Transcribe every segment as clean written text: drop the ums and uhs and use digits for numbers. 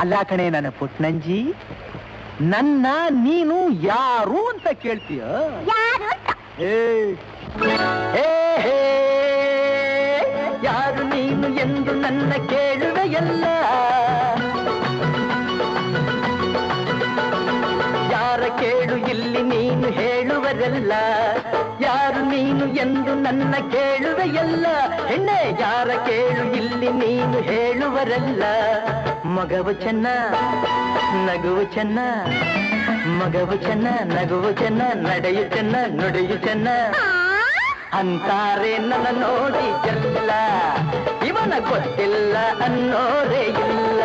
ಅಲ್ಲ ಕಣೆ ನನ್ನ ಪುಟ್ನಂಜಿ, ನನ್ನ ನೀನು ಯಾರು ಅಂತ ಕೇಳ್ತೀಯ? ಯಾರು ನೀನು ಎಂದು ನನ್ನ ಕೇಳುವೆಯಲ್ಲ, ಯಾರ ಕೇಳು ಇಲ್ಲಿ ನೀನು ಹೇಳುವರಲ್ಲ. ಯಾರು ನೀನು ಎಂದು ನನ್ನ ಕೇಳುವೆಯಲ್ಲ, ಹೆಣ್ಣೆ ಯಾರ ಕೇಳು ಇಲ್ಲಿ ನೀನು ಹೇಳುವರಲ್ಲ. ಮಗವು ಚೆನ್ನ ನಗುವು ಚೆನ್ನ, ಮಗವು ಚೆನ್ನ ನಗುವು ಚೆನ್ನ, ನಡೆಯು ಚೆನ್ನ ನುಡಿಯು ಚೆನ್ನ ಅಂತಾರೆ ನನ್ನ ನೋಡಿ ಎಲ್ಲ. ಇವನ ಗೊತ್ತಿಲ್ಲ ಅನ್ನೋರೇ ಇಲ್ಲ.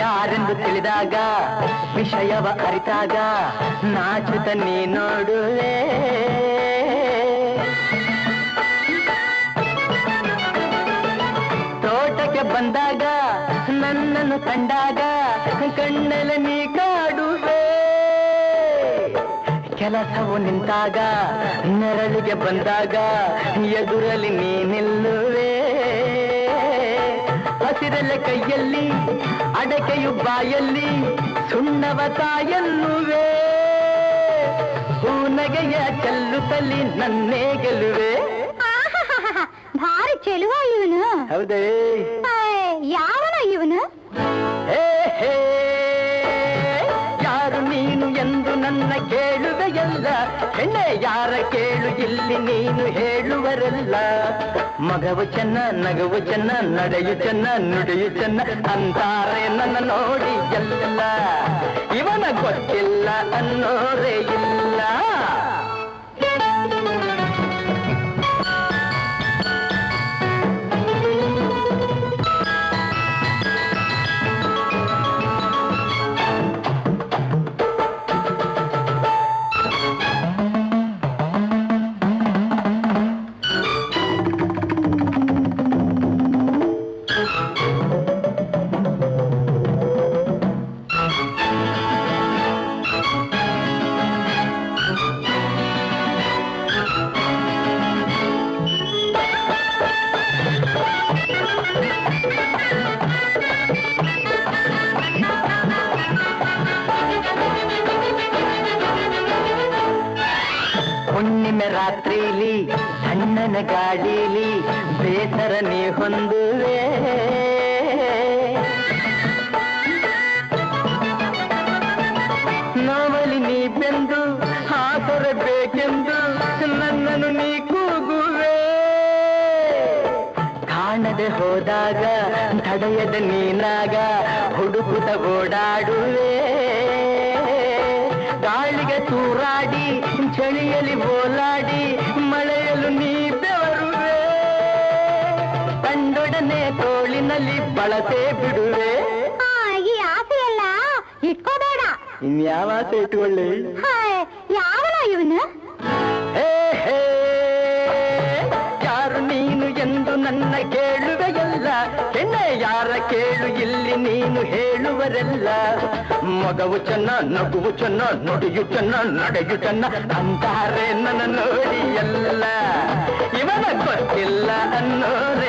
ಯಾರೆಂದು ತಿಳಿದಾಗ ವಿಷಯವ ಅರಿತಾಗ ನಾಚುತ್ತ ನೀ ನೋಡುವೆ. ತೋಟಕ್ಕೆ ಬಂದಾಗ ನನ್ನನ್ನು ಕಂಡಾಗ ಕಣ್ಣಲ್ಲಿ ನೀ ಕಾಡುವೆ. ಕೆಲಸವು ನಿಂತಾಗ ನೆರಳಿಗೆ ಬಂದಾಗ ಎದುರಲ್ಲಿ ನೀ ನಿಲ್ಲುವೆ. ಹಸಿರಲೆ ಕೈಯಲ್ಲಿ ಅಡಕೆಯು ಬಾಯಲ್ಲಿ ಸುಣ್ಣವ ತಾಯಲ್ಲುವೆ. ಹೂನಗೆಯ ಚೆಲ್ಲುತ್ತಲಿ ನನ್ನೇ ಗೆಲ್ಲುವೆ. ಭಾರಿ ಚೆಲುವ ಇವನು. ಹೌದೇ? ಯಾವನ ಇವನು? ಯಾರು ನೀನು ಎಂದು ನನ್ನ ಕೇಳುವೆಯಲ್ಲ, ಹೆಣ್ಣೆ ಯಾರ ಕೇಳು ಇಲ್ಲಿ ನೀನು ಹೇಳುವರಲ್ಲ. ಮಗವು ಚೆನ್ನ ನಗುವು ಚೆನ್ನ, ನಡೆಯು ಚೆನ್ನ ನುಡಿಯು ಚೆನ್ನ ಅಂತಾರೆ ನನ್ನ ನೋಡಿ ಎಲ್ಲ. ಇವನ ಗೊತ್ತಿಲ್ಲ ಅನ್ನೋರೇ ಇಲ್ಲ. ಹುಣ್ಣಿಮೆ ರಾತ್ರಿಲಿ ಸಣ್ಣನ ಗಾಡೀಲಿ ಬೇಸರ ನೀ ಹೊಂದುವೆ. ನೋವಲಿ ನೀ ಬೆಂದು ಆಸರ ಬೇಕೆಂದು ನನ್ನನ್ನು ನೀ ಕೂಗುವೆ. ಕಾಣದೆ ಹೋದಾಗ ತಡೆಯದ ನೀನಾಗ ಹುಡುಕುತ್ತ ಓಡಾಡುವೆ. ಗಾಳಿಗೆ ತೂರಾಡಿ ಚಳಿಯಲ್ಲಿ ಓಲಾಡಿ ಮಳೆಯಲು ನೀ ಬೆವರುವೆ. ಕಂಡೊಡನೆ ತೋಳಿನಲ್ಲಿ ಬಳಸೇ ಬಿಡುವೆ. ಈ ಆಸೆ ಎಲ್ಲ ಇಟ್ಕೋಬೇಡ. ಇನ್ಯಾವ ಆಸೆ ಇಟ್ಕೊಳ್ಳಿ? ಯಾವನ ಇವನು? ಯಾರು ನೀನು ಎಂದು ನನ್ನ ಕೇಳುವೆಯಲ್ಲ, ಹೆಣ್ಣೆ ಯಾರ ಕೇಳು ಇಲ್ಲಿ ನೀನು ಹೇಳುವರಲ್ಲ. ಮಗವು ಚೆನ್ನ ನಗುವು ಚೆನ್ನ ನುಡಿಯು ಚೆನ್ನ ನಡೆಯು ಚೆನ್ನ ಅಂತಾರೆ ನನ್ನ ನೋಡಿ ಎಲ್ಲ. ಇವನ ಗೊತ್ತಿಲ್ಲ ಅನ್ನೋರ